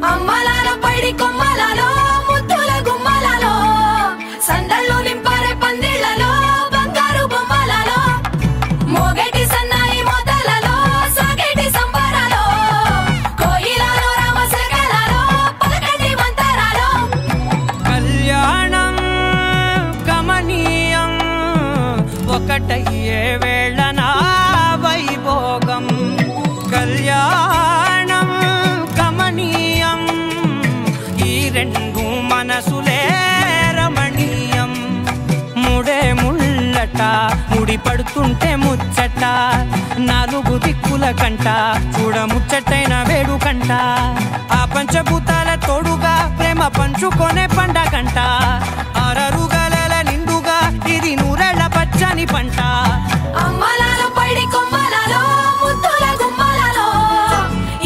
అమ్మలాలో పైడి కొమ్మలలో ముద్దుల గుమ్మలలో సందళ్ళు నింపారే పందిళ్లలో బంగారు బొమ్మలలో మోగేటి సన్నాయి మోతలలో సాగేటి సంబరాలో కోయిలలో రామశకలలో పలకటి మంతరాలో కళ్యాణం గమనీయం ఒకటయ్యే వేళనా వైభోగం కళ్యాణం గమనీయం ఈ రెండు మనసులే రమణీయం ముడే ముళ్ళట ముడి పడుతుంటే ముచ్చట నాలుగు దిక్కుల కంట చూడ ముచ్చటైన వేడుకంట ఆ పంచభూతాల తోడుగా ప్రేమ పంచుకొనే పండగంట అరరుగల నిండుగా ఇది నూరెళ్ళ పచ్చని పంట అమ్మలాలో పైడి కొమ్మలలో ముద్దుల గుమ్మలలో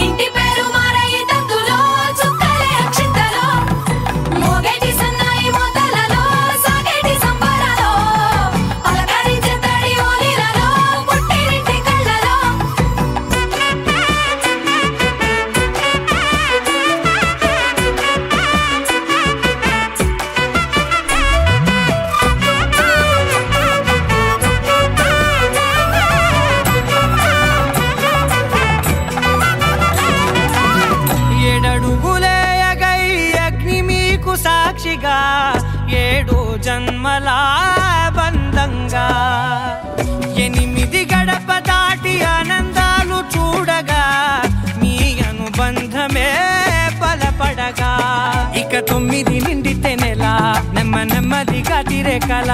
ఇంటి పేరు మారయి తందులో చుక్కలే అక్షింతలో మోగేటి సన్నాయి మోతలలో సాగేటి సంబరాలో పలకరించే తడి ఓలిలలో పుట్టినింటి కళ్ళలో ఏడడుగులేయగై అగ్ని మీకు సాక్షిగా ఏడు జన్మల బంధంగా 8 గడప దాటి ఆనందాలు చూడగా మీ అనుబంధమే బలపడగా ఇక 9 నిండితే నెల నెమ్మదిగా తిరే కల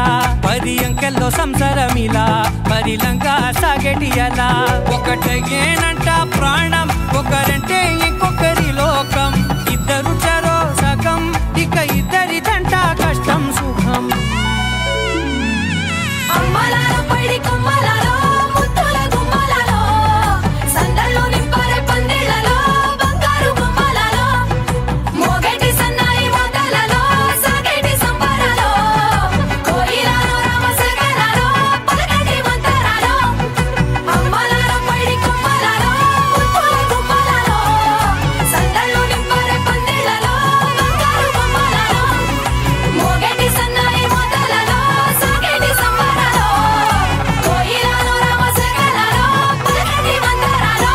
10 అంకెల్లో సంసారమిలా పరిలంగా సాగేటి అలా ఒకటేనంట ప్రాణం ఒకరంటే ఇంకొకరి లోకం ఇద్దరు చరో సగం ఇక ఇద్దరిదంట కష్టం సుఖం అమ్మలాలో పైడి కొమ్మలలో ముద్దుల గుమ్మలలో సందళ్ళు నింపారే పందిళ్లలో బంగారు బొమ్మలలో మోగేటి సన్నాయి మోతలలో సాగేటి సంబరాలో కోయిలలో రామశకలలో పలకటి మంతరాలో అమ్మలాలో పైడి కొమ్మలలో ముద్దుల గుమ్మలలో సందళ్ళు నింపారే పందిళ్లలో బంగారు బొమ్మలలో మోగేటి సన్నాయి మోతలలో సాగేటి సంబరాలో కోయిలలో రామశకలలో పలకటి మంతరాలో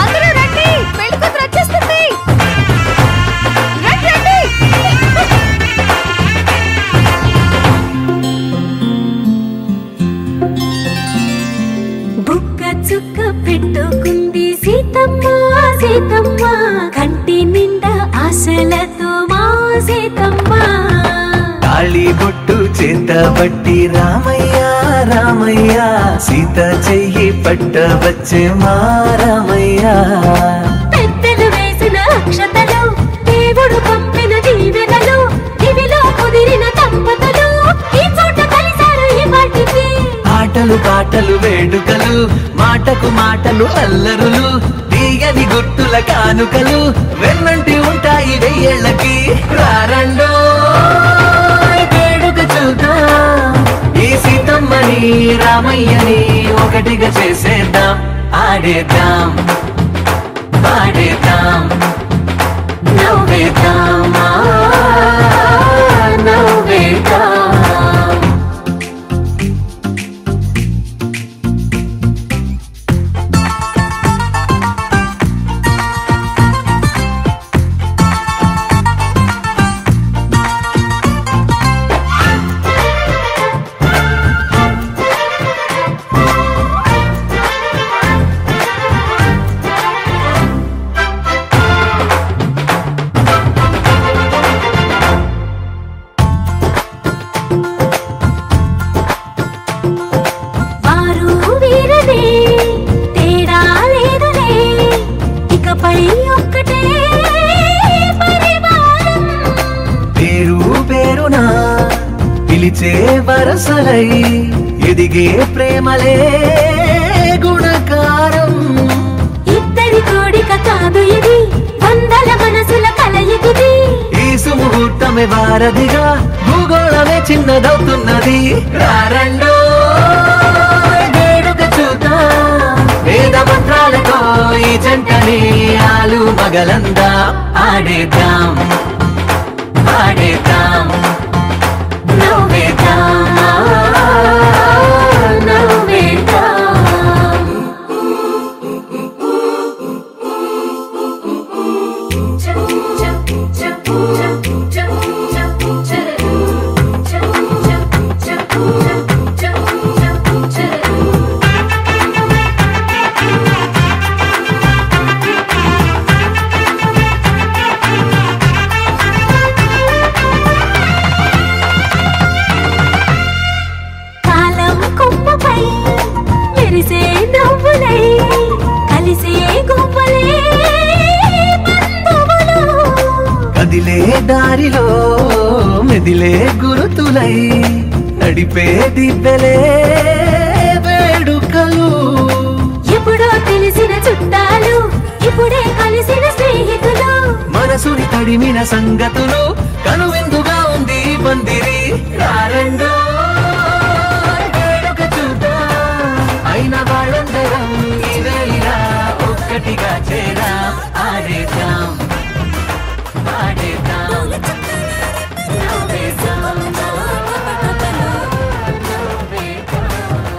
అందరూ రండి పెళ్లి కూతురు వచ్చేస్తుంది రండి బుక్క చుక్క పెట్టుకుంది సీతమ్మ సీతమ్మ కంటి నిండా ఆశలతో మా సీతమ్మ తాళి బొట్టు చేతబట్టి రామయ్య రామయ్య సీత చెయ్యి పట్టవచ్చే మా రామయ్య పెద్దలు వేసిన అక్షతలు దేవుడు పంపిన దీవెనలు దివిలో కుదిరిన దంపతులు ఈ చోట కలిసారు ఈ వాటికి ఆటలు పాటలు వేడుకలు మాటకు మాటలు అల్లరులు తీయని గుర్తుల కానుకలు వెన్నంటి ఉంటాయి 1000 ఏళ్ళకి రారండో వేడుక చూద్దాం ఈ సీతమ్మని రామయ్యని ఒకటిగా చేసేద్దాం ఆడేద్దాం పాడేద్దాం నవ్వేద్దాం నవ్వేద్దాం వరసలై ఎదిగే ప్రేమలే గుణకారం. ఇద్దరి కోడిక కాదు ఇది, వందల మనసుల కలయికిది. ఈ సుముహూర్తమే వారధిగా భూగోళమే చిన్నదవుతున్నది. రారండో వేడుక చూద్దాం, వేద మంత్రాలతో ఈ జంటని ఆలు మగలందా ఆడేద్దాం ఆడేద్దాం నవ్వేద్దాం నవ్వేద్దాం. కదిలే దారిలో మెదిలే గురుతులై నడిపే దివ్వెలే వేడుకలు. ఎప్పుడో తెలిసిన చుట్టాలు, ఇప్పుడే కలిసిన స్నేహితులు. మనసుని తడిమిన సంగతులు కనువిందుగా ఉంది పందిరి. రారండో వేడుక చూద్దాం, అయిన వాళ్ళందరం ఇవేళ ఒక్కటిగా చేరా ఆడేద్దాం ఆడేద్దాం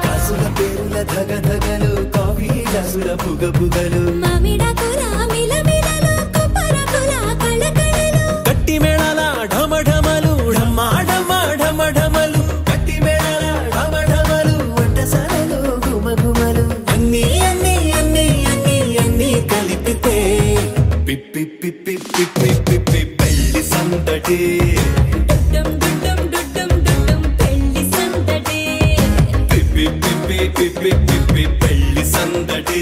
కాసుల పేరుల ధగధగలు, కాఫీ గ్లాసుల పుగపుగలు, గట్టి మేళాల ఢమఢమలు, ఢమ్మా ఢమ్మా ఢమఢమలు, గట్టి మేళాల ఢమఢమలు, వంటసాలలో గుమగుమలు, అన్నీ అన్నీ అన్నీ అన్నీ అన్నీ కలిపితే పిప్పి పిప్పి పిప్పి పిప్పి పెళ్లి సందడి. పిప్పి పిప్పి పిప్పి పిప్పి పెళ్లి సందడి.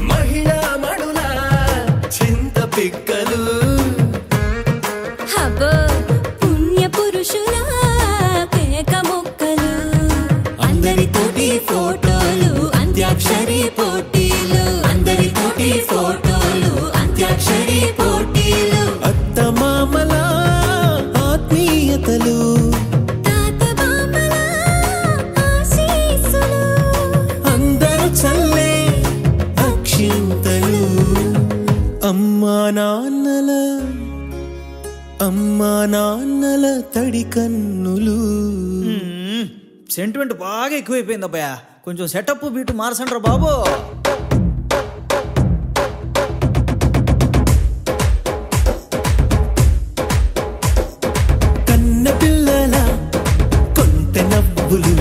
మహిళా మడుల చింత పిక్కలు, అందరితోటి ఫోటోలు అంత్యాక్షరి పోటీలు, అందరితోటి ఫోటోలు అంత్యాక్షరి పోటీలు, అత్త మామల ఆత్మీయతలు, అందరూ చల్లే అక్షింతలు, అమ్మా నాన్నల తడి కన్నులు. సెంటిమెంట్ బాగా ఎక్కువైపోయింది అబ్బాయా, కొంచెం సెటప్ బీటు మార్చండ్రా బాబు. కన్న పిల్లల కొంత నవ్వులు,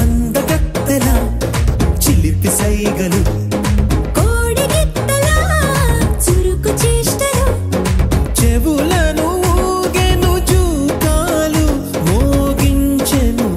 అందగత్తెల చిలిపి సైగలు, చెవులను ఊగెను జూకాలు, మోగించెను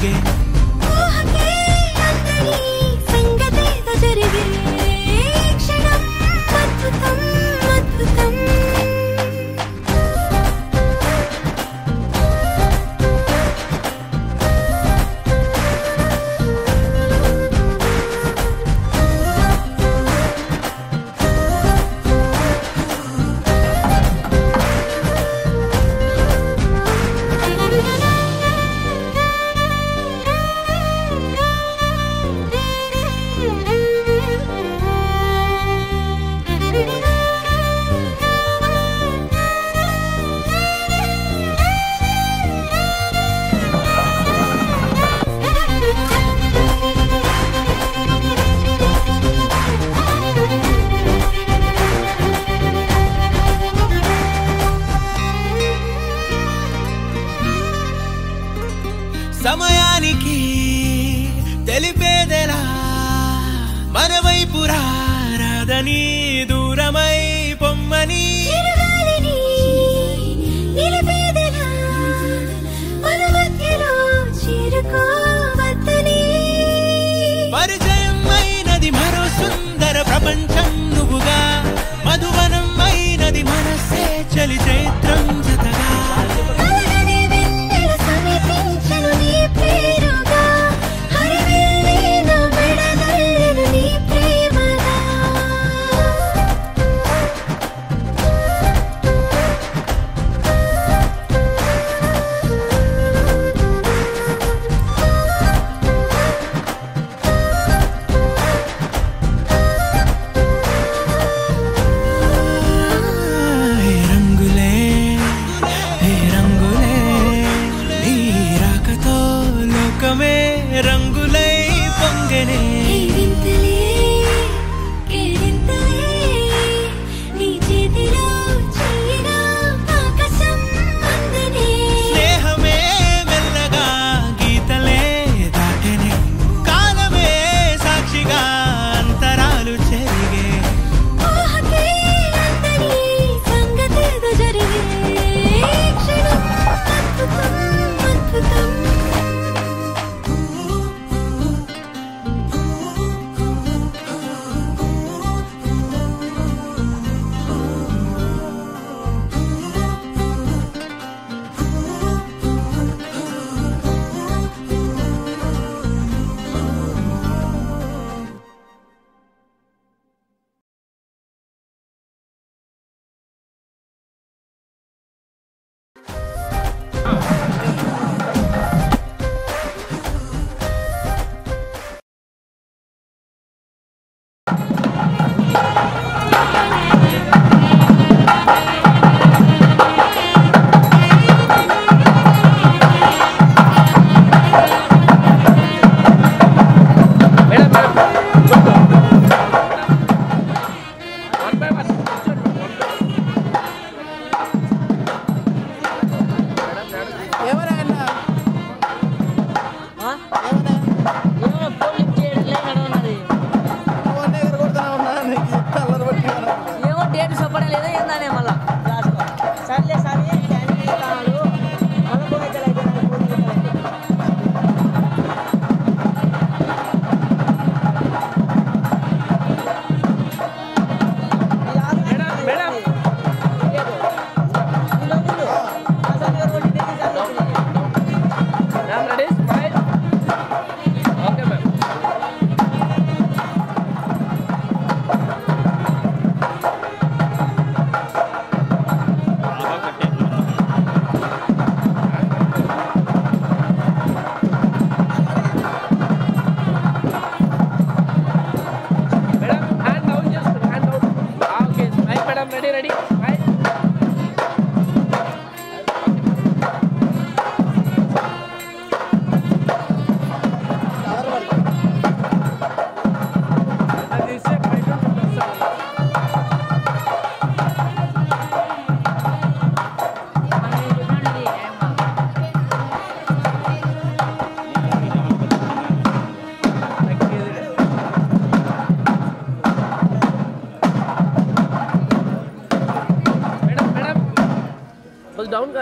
జరిగే ఊహకే అందని సంగతేదో జరిగే క్షణం అద్భుతం అద్భుతం సమయానికి తెలిపేదెలా మన వైపు రాదని దూరమై పొమ్మని చిరుగాలిని నిలిపేదెలా మన మధ్యలో చేరుకోవద్దని పరిచయం అయినది మరో సుందర ప్రపంచం నువ్వుగా మధువనం అయినది మనసే చలి చైత్రం జతగా కలగని వెన్నెల సమీపించను నీ పేరుగా హరివెల్లి నా మెడనల్లెను నీ ప్రేమగా ఏ రంగులే నీ రాకతో లోకమే రంగులై పొంగెనే ఈ వింతలే కేరింతలే నీ చేతిలో చెయ్యగా ఆకాశం అందనే స్నేహమే మెల్లగా గీతలే దాటెనే కాలమే సాక్షిగా అంతరాలు చెరిగే ఊహకే అందని సంగతేదో జరిగే క్షణం అద్భుతం అద్భుతం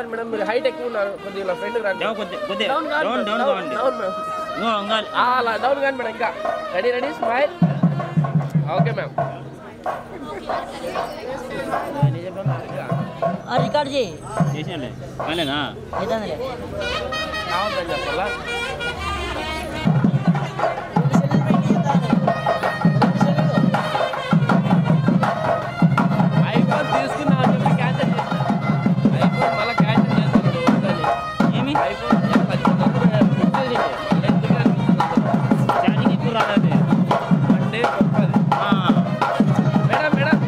రండి మేడం, మీరు హైట్ ఎక్కువ ఉన్నారు, కొద్దిగా ఫ్రెండ్ రండి. అలా డౌన్ కానీ మేడం. ఇంకా ready smile. Okay ma'am. Record చేయి కావద్దని చెప్పాలా? ఐఫోన్ తీసుకున్నా అని చెప్పి క్యాన్సిల్ చేసిన. ఐఫోన్ మళ్ళీ క్యాన్సిల్ చేస్తున్నాడు. ఏమి ఐఫోన్ అంటే గొప్పది. Madam madam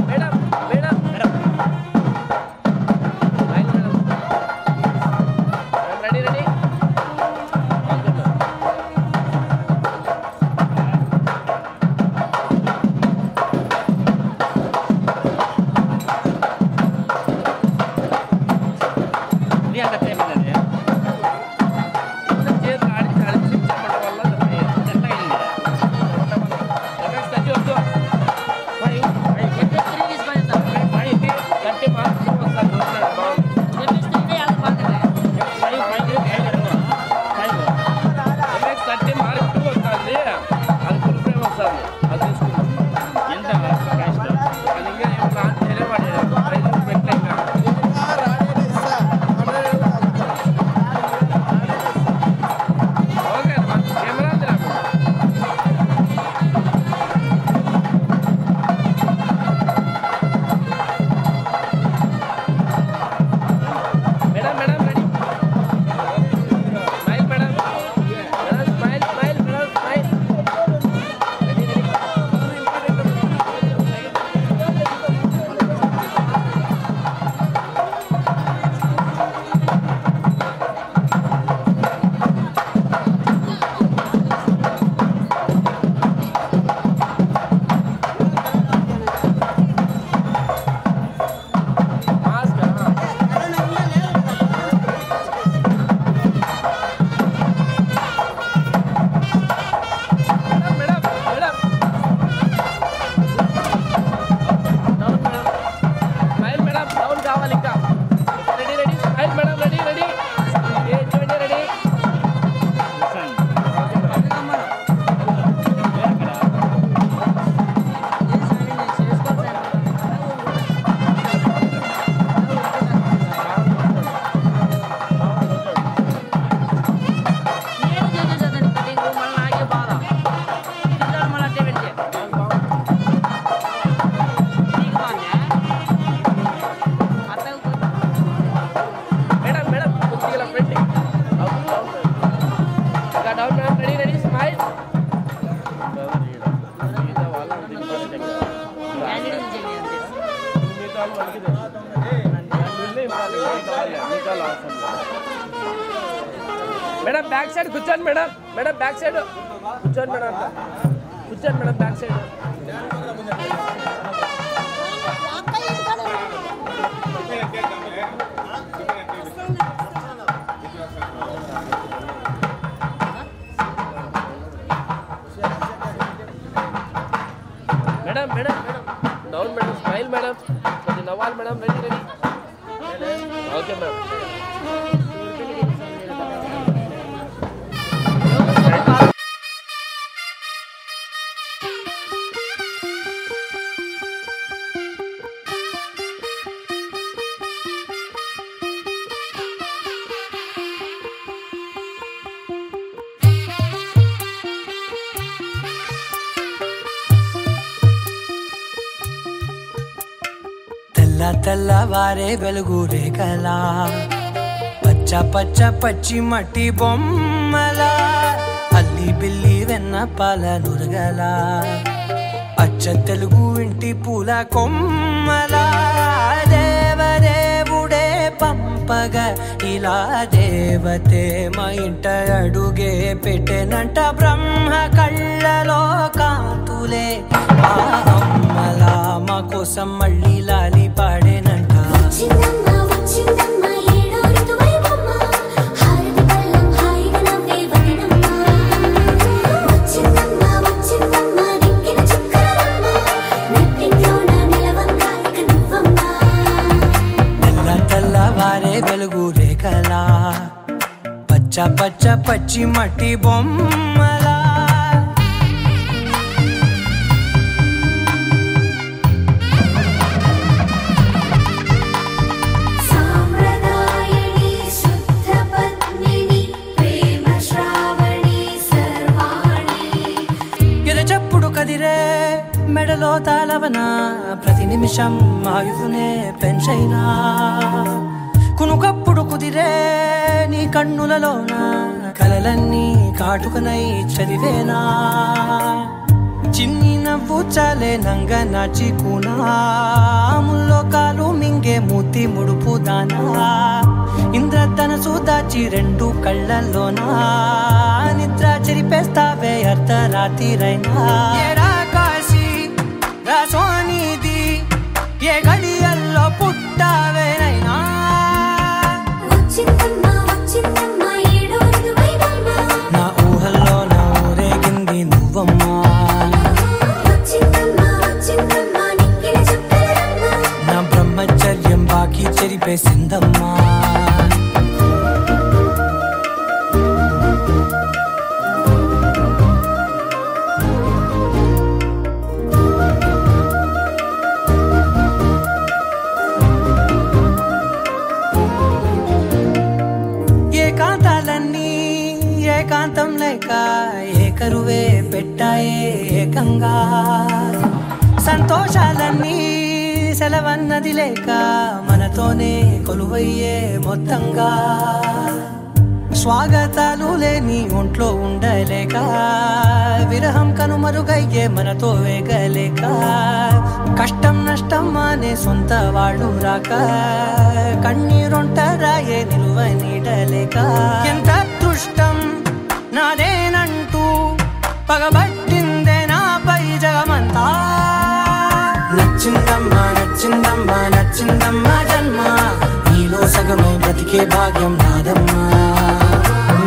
madam madam madam ready ready. Madam back side కూర్చోండి మేడం. మేడం బ్యాక్ సైడ్ కూర్చోండి మేడం. కూర్చోండి madam back side. Madam madam down madam. Smile madam. కొంచెం నవ్వాలి madam. Ready ready. Okay madam. తెల్లవారే వెలుగు రేఖలా పచ్చ పచ్చ పచ్చి మట్టి బొమ్మలా అల్లి బిల్లి వెన్న పాల నురగలా అచ్చ తెలుగు ఇంటి పూల కొమ్మలా దేవదేవుడే పంపగ ఇలా దేవతే మా ఇంట అడుగే పెట్టెనంట బ్రహ్మ కళ్ళలో కాంతులే ఆ అమ్మలా మా కోసం మళ్ళీ లాలి పాడేనంట. తెల్లవారే వెలుగు పచ్చ పచ్చ పచ్చి మట్టి బొమ్మలా సామ్రదాయని శుద్ధ పద్మిని ప్రేమ శ్రావణి సర్వాణి ఎద చప్పుడు కదిరే మెడలో తాళవన ప్రతి నిమిషం ఆయుధునే పెంచైనా కునుకప్పుడు కుదిరే నీ కన్నులలోన కలలన్నీ కాటుకనై చదివేనా చిన్ని నవ్వు చాలే నంగ నాచి కూనాముల్లో కాలు మింగే మూతి ముడుపు దానా ఇంద్రధనసు దాచి రెండు కళ్ళల్లోనా నిద్ర చెరిపేస్తావే అర్ధరాత్రిరైనా ఏరా కాశీ రా సోనిది ఏ గడియల్లో పుట్టావేనైనా వచ్చిందమ్మా వచ్చిందమ్మా ఏడో ఋతువైవమ్మ నా ఊహల్లో నా ఊరేగింది నువ్వమ్మా వచ్చిందమ్మా వచ్చిందమ్మా నిక్కిన చుక్కలమ్మ నా బ్రహ్మచర్యం బాకీ చెరిపేసిందమ్మా ఏకాంతాలన్నీ ఏకాంతం లేక ఏకరువే పెట్టాయే ఏకంగా సంతోషాలన్నీ సెలవన్నది లేక మనతోనే కొలువయ్యే మొత్తంగా స్వాగతాలు లేని ఒంట్లో ఉండలేక విరహం కనుమరుగయ్యే మనతో వేగలేక కష్టం నష్టం అనే సొంత వాళ్ళు రాక కన్నీరొంటరాయే నిలువ నీడలేక ఎంత అదృష్టం నాదేనంటూ పగబట్టిందే నాపై జగమంతా నచ్చిందమ్మా నచ్చిందమ్మా నచ్చిందమ్మా జన్మ నీలో సగమై బ్రతికే భాగ్యం నాదమ్మా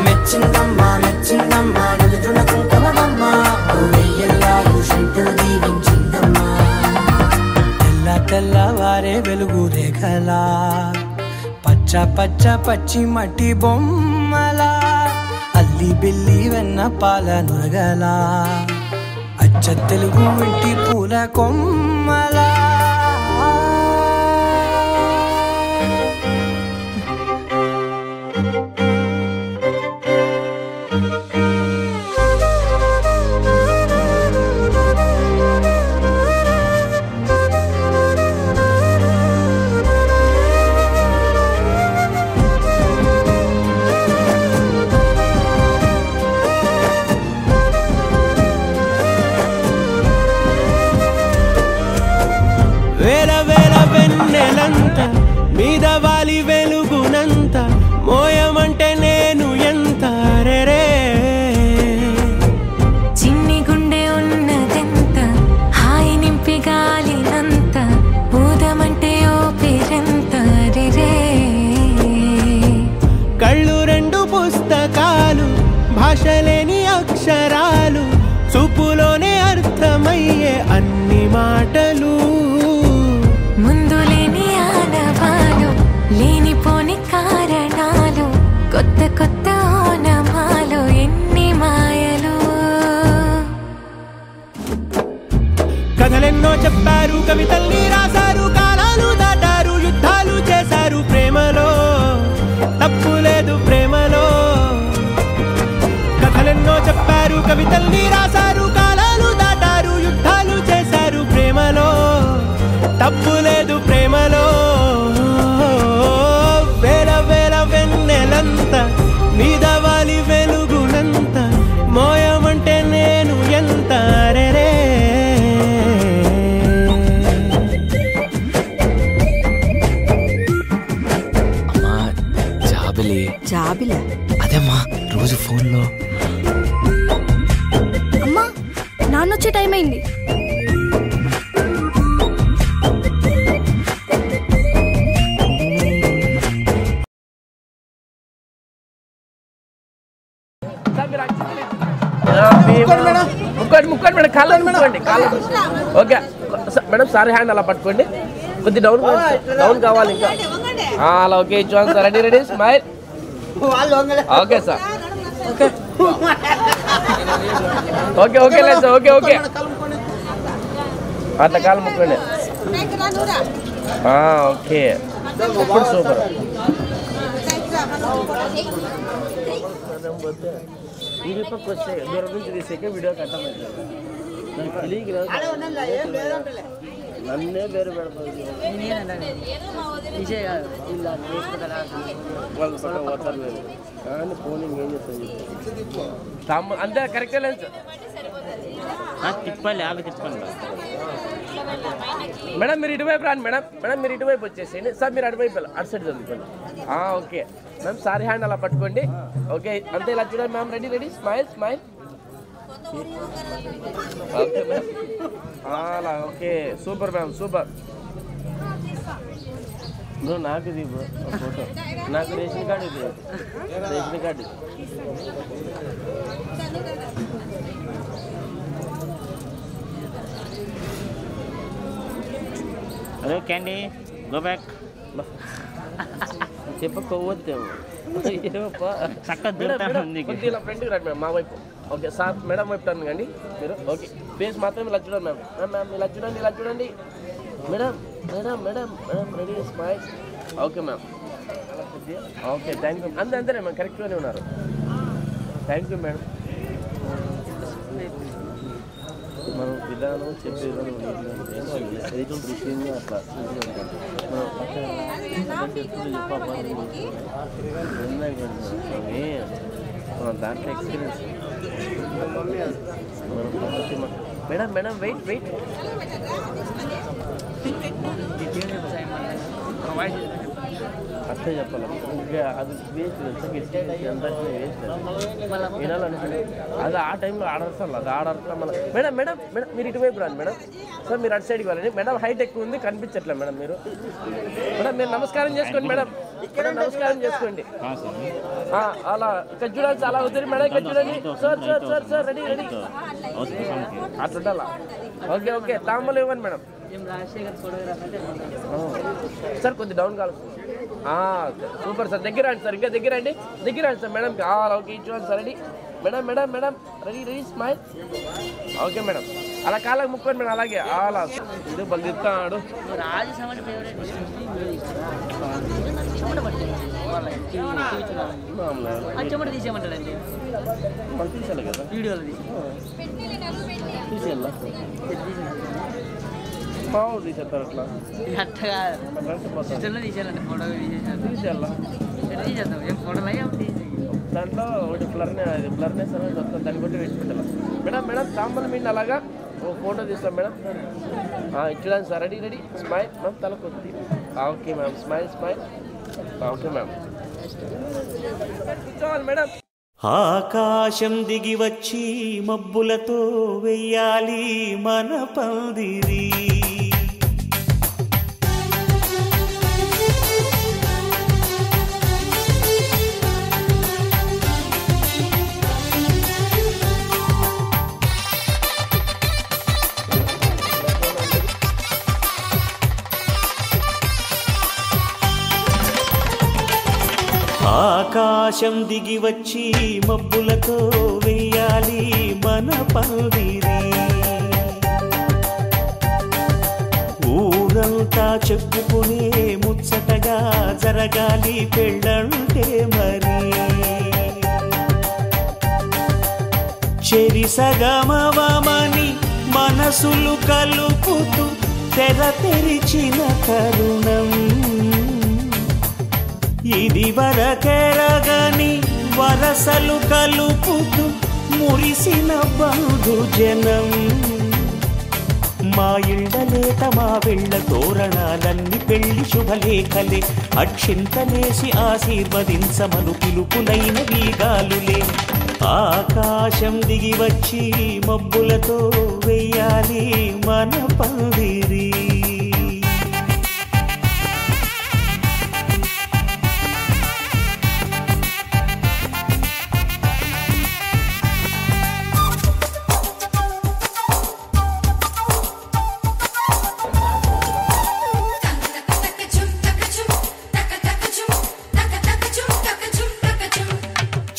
మెచ్చిందమ్మా మెచ్చిందమ్మా నిలుతున్న కుంకుమమ్మా వెయ్యల్లాలు శంకరు దీవించిందమ్మా తెల్ల తెల్లవారే వెలుగు రేఖలా పచ్చ పచ్చ పచ్చి మట్టి బొమ్మలా అల్లి బిల్లి వెన్న పాల నురగలా అచ్చ తెలుగు ఇంటి పూల కొమ్మలా వేల వేల వెన్నెలంత మీద వాలి వెలుగునంత మోయమంటే నేను ఎంత రే చిన్ని గుండె ఉన్నదెంత హాయి నింపి గాలినంత ఊదమంటే ఓ పేరెంత రే కళ్ళు రెండు పుస్తకాలు భాష లేని అక్షరాలు చూపులోనే అర్థమయ్యే అన్ని మాటలు ముందు లేని ఆనవాలు లేనిపోని కారణాలు కొత్త కొత్త ఓనమాలు ఎన్ని మాయలు కథలెన్నో చెప్పారు కవితల్ని రాశారు కాలాలు దాటారు యుద్ధాలు చేశారు ప్రేమలో తప్పు లేదు ప్రేమలో కథలెన్నో చెప్పారు కవితల్ని రాశారు కాలాలు దాటారు యుద్ధాలు చేశారు ప్రేమలో తప్పు లేదు ప్రేమలో వేల వేల వెన్నెలంత మీద వాలి వెలుగునంత మోయమంటే నేను ఎంత రే అమ్మా జాబిలి అదేమ్మా రోజు ఫోన్లో అమ్మా నాన్నొచ్చే టైం అయింది. ముక్కోండి మేడం కాళ్ళు ముక్కోండి కాళ్ళు ఓకే మేడం సారీ హ్యాండ్ అలా పట్టుకోండి కొద్ది డౌన్ కావాలి ఇంకా అలా ఓకే చూడండి sir ready smile okay sir okay okay లేదు సార్ ఓకే ఓకే అట్లా కాలు ముక్కండి ఓకే ఇప్పుడు సూపర్ ఇది పక్క వస్తే దూరం నుంచి తీసేకే వీడియో కట్టలేదు నాకు తెలియక నన్నే వేరు పెడతాను వాళ్ళు పక్క పోతారు లేదు కానీ ఫోన్ ఏం చేస్తాను అంతే కరెక్టే లేదు సార్ తిప్పాలి ఆమె తిప్పాలి మేడం మీరు ఇటువైపు రాండి మేడం మేడం మీరు ఇటువైపు వచ్చేసేయండి సార్ మీరు అటువైపు అటు సైడ్ చదువుకోండి ఓకే మ్యామ్ సారీ హ్యాండ్ అలా పట్టుకోండి ఓకే అంతే ఇలా చూడండి ma'am ready ready smile smile okay ma'am అలా okay super ma'am super bro నాకు ఇది బ్రో ఫోటో నాకు రేషన్ కార్డు ఇది ration card hello candy go back చెప్పకపోవద్దేమో చక్కగా కొద్దిగా ఫ్రెండ్కి రండి మ్యామ్ మా వైపు ఓకే సార్ మేడం వైపు టర్న్ కండి మీరు ఓకే ఫేస్ మాత్రం ఇలా చూడండి మ్యామ్ మ్యామ్ ఇలా చూడండి ఇలా చూడండి madam madam madam madam ready smile okay ma'am okay thank you అంతేనే మ్యామ్ కరెక్ట్గానే ఉన్నారు థ్యాంక్ యూ మేడం మనం విధానం చెప్పే విధానం దృశ్యంగా అట్లా మనం దాంట్లో experience madam madam wait wait అట్లే చెప్పాలి ఇంకా అది వేస్ట్ అందరికీ వేస్ట్ వినాలనుకుంటే అది ఆ టైంలో ఆడర్సాలి అది ఆడర్సా మళ్ళీ మేడం మేడం మేడం మీరు ఇటువైపు రాండి మేడం సార్ మీరు అటు సైడ్కి వెళ్ళండి మేడం హైట్ ఎక్కువ ఉంది కనిపించట్లేదు మేడం మీరు మేడం మీరు నమస్కారం చేసుకోండి మేడం మేడం నమస్కారం చేసుకోండి అలా ఇక్కడ చూడాలి అలా అవుతుంది మేడం ఇక్కడ చూడండి sir sir sir sir ready ready అట్లా ఉండాలా ఓకే ఓకే తాంబూలు ఇవ్వండి మేడం సార్ కొద్ది డౌన్ కావాలి సూపర్ సార్ దగ్గర రండి సార్ ఇంకా దగ్గర రండి సార్ మేడం ఓకే ఇచ్చుకోండి sir ready madam madam madam ready ready smile okay madam అలా కాళ్ళకి ముక్కోండి మేడం అలాగే అలా ఇది బలి తిస్తాడు తీసేయాలి కదా వీడియోలో తీసేయాలా మామూలు తీసేస్తారు అట్లా తీసేయాలా దాంట్లో ఒకటి ఫ్లర్నెస్ అనేది వస్తుంది దాన్ని కొట్టి వేసి పెట్టాలి మేడం మేడం తాంబూలం మీద అలాగా ఓ ఫోటో తీస్తాం మేడం ఇచ్చడానికి sir ready ready smile ma'am తల కొద్ది okay ma'am smile smile okay ma'am కూర్చోవాలి మేడం ఆకాశం దిగి వచ్చి మబ్బులతో వెయ్యాలి మన పందిరి ఆకాశం దిగి వచ్చి మబ్బులతో వెయ్యాలి మన పందిరి ఊరంతా చెప్పుకునే ముచ్చటగా జరగాలి పెళ్ళంటే మరి చెరిసగమవమని మనసులు కలుపుతూ తెర తెరిచిన తరుణం ఇది వరకెరగని వరసలు కలుపుతూ మురిసిన బంధుజనం మా ఇళ్ళలేత మా వెళ్ళ తోరణాలన్నీ పెళ్లి శుభలేఖలే అక్షింతలేసి ఆశీర్వదించమను పిలుపులైన వీగాలులే ఆకాశం దిగి వచ్చి మబ్బులతో వెయ్యాలి మన పందిరి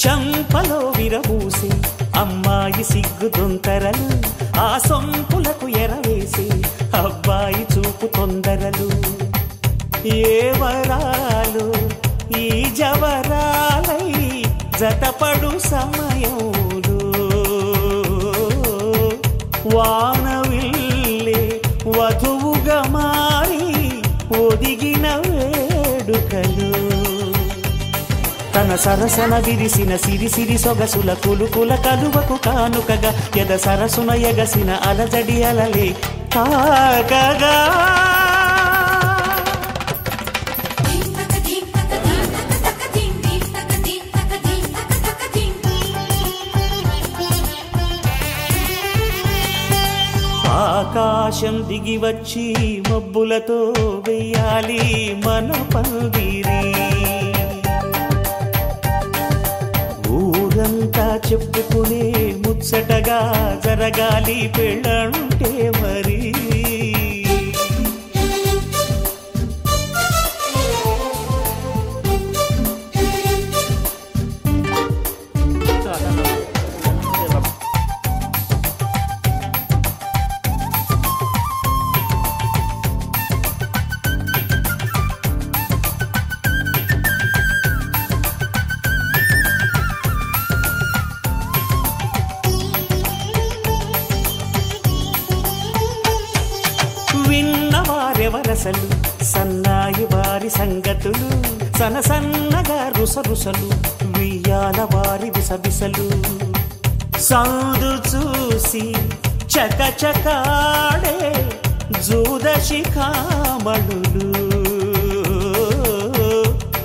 చంపలో విరబూసి అమ్మాయి సిగ్గు దొంతరలు, ఆ సొంపులకు ఎరవేసి అబ్బాయి చూపు తొందరలు. ఏ వరాలు ఈ జవరాలై జతపడు సమయంలో, వానవిల్లే వధువుగా మారి ఒదిగిన వేడుకలు. తన సరసన విరిసిన సిరిసిరి సొగసుల కులుకుల కలువకు కానుకగా ఎద సరసున ఎగసిన అలజడి అలలే తాగగా. ఆకాశం దిగి వచ్చి మబ్బులతో వెయ్యాలి మన పందిరి, ఊరంతా చెప్పుకునే ముచ్చటగా జరగాలి పెళ్ళంటే మరి. విన్నవారెవరసలు సన్నాయి వారి సంగతులు, సనసన్నగా రుసరుసలు వియ్యాల వారి విసవిసలు. సందు చూసి చకచకాడే జూదశిఖామణులు,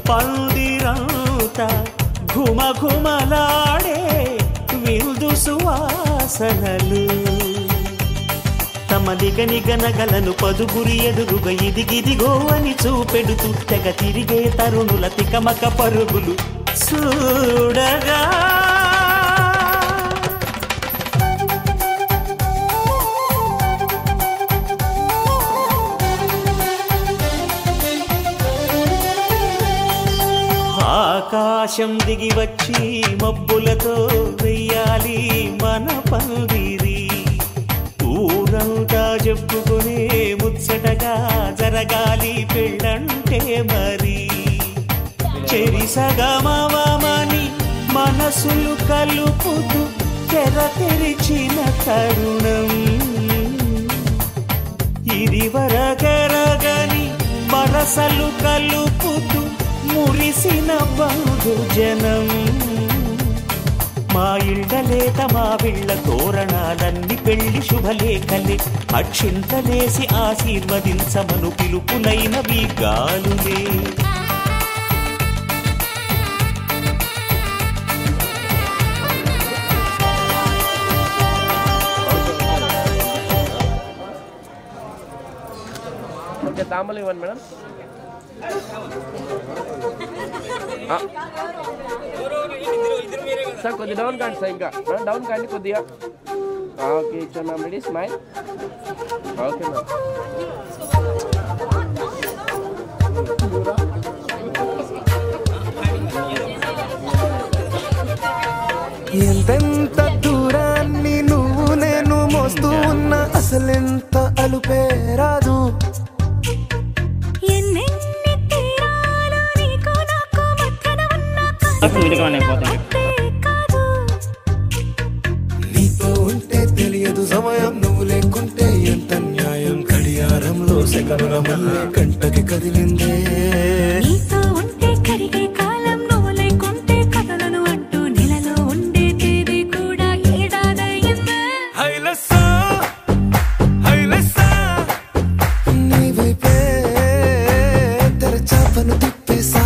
పందిరంతా ఘుమఘుమలాడే విందు సువాసనలు. తమ నిగనిగనగలను పదుగురి ఎదురుగా ఇదిగిదిగో అని చూపెడుతూ తెగ తిరిగే తరుణుల తికమక పరుగులు చూడగా. ఆకాశం దిగి వచ్చి మబ్బులతో వెయ్యాలి మన పందిరి, ఊరంతా చెప్పుకునే ముచ్చటగా జరగాలి పెళ్ళంటే మరి. చెరిసగమవమని మనసులు కలుపుతూ తెర తెరిచిన తరుణం, ఇది వరకెరగని వరసలు కలుపుతూ మురిసిన బంధుజనం. మా ఇళ్ళలేత మా విళ్ళ తోరణాలన్నీ పెళ్లి శుభలేఖలే, అక్షింతలేసి ఆశీర్వదించమను పిలుపులైనవి గాలులే. ఓకే, తాంబూలం ఇవ్వండి మేడం. సార్ కొద్దిగా డౌన్ కాండి సార్, ఇంకా డౌన్ కాండి కొద్దిగా. ఓకే ఇచ్చాను ma'am, ready smile. Okay ma'am. ఎంతెంత దూరాన్ని నువ్వు నేను మోస్తూ ఉన్నా అసలెంత అలుపే రాదు. నీతో ఉంటే తెలియదు సమయం, నువ్వు లేకుంటే ఎంత న్యాయం. గడియారంలో సెకనుల మల్లె గంటకి కదిలిందే. నీతో ఉంటే కరిగే కాలం, నువ్వు లేకుంటే కథలను అంటూ నెలలో ఉండే తేదీ కూడా ఏడాదయ్యిందే. నీ వైపే తెరచాపను తిప్పేసా.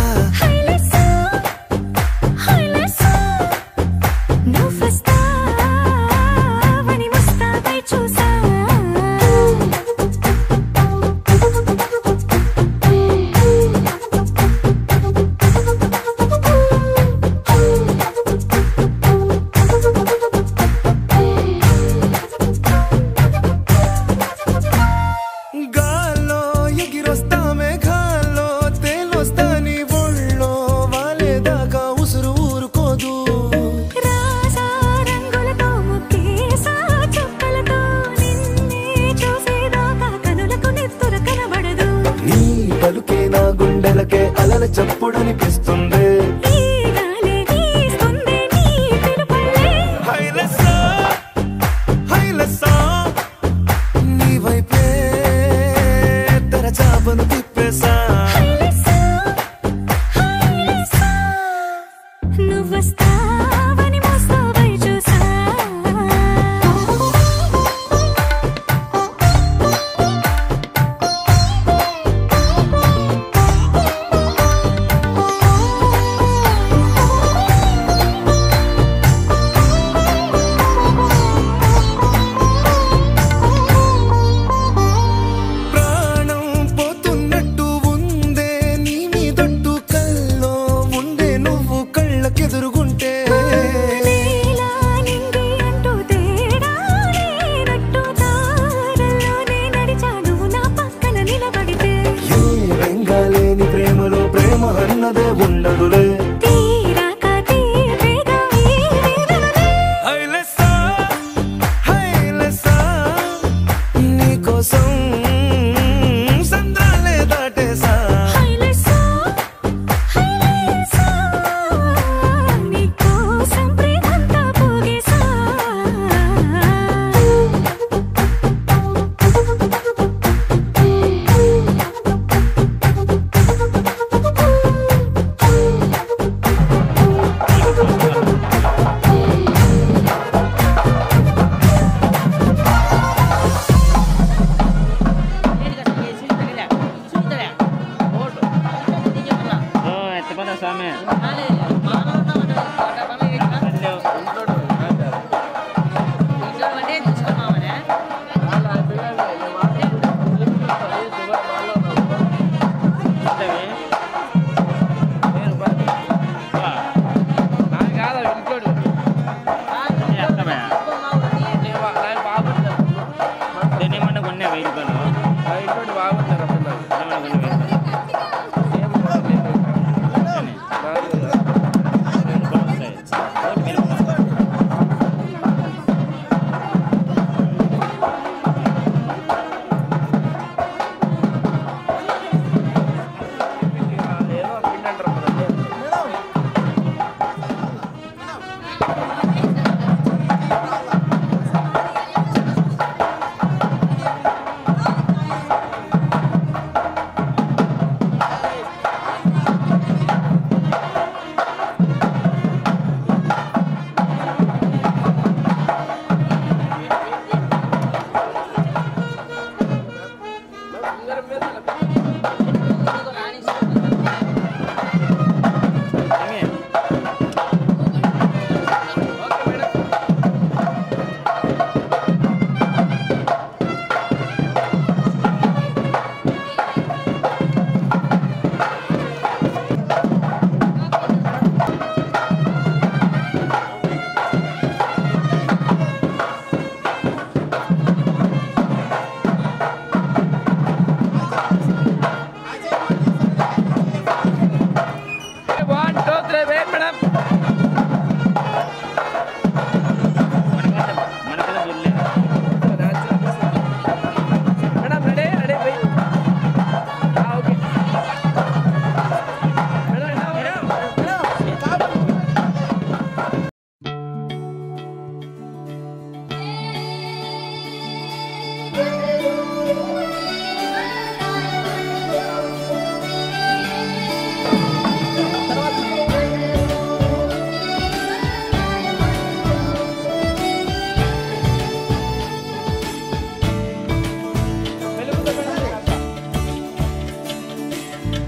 ఇప్పుడనిపిస్తుంది ఈ గాలి వీస్తుంది నీ పిలుపులే హైలెస్సా హైలెస్సా నీ వైపే తెరచాపను తిప్పేసా హైలెస్సా హైలెస్సా నువ్వొస్తావని మోస్తావై చూసా ప్రాణం పోతున్నట్టు ఉందే నీ మీదొట్టు కల్లో ఉండే నువ్వు కళ్ళకెదురుగుంటే నీలా నింగి అంటూ తేడా లేనట్టు దారుల్లోనే నడిచా నువ్వు నా పక్కన నిలబడితే ఏ వెంగాలేని ప్రేమలో ప్రేమ అన్నదే ఉండదులే తీరాక తీరేగా ఈ వేదనలే హైలెస్సా హైలెస్సా నీకోసం సంద్రాలే దాటేసా హైలెస్సా హైలెస్సా నీకోసం ప్రేమంతా పోగేసా ఎత్తపద స్వామి ఏమన్నా కొన్నా 1000 రూపాయలు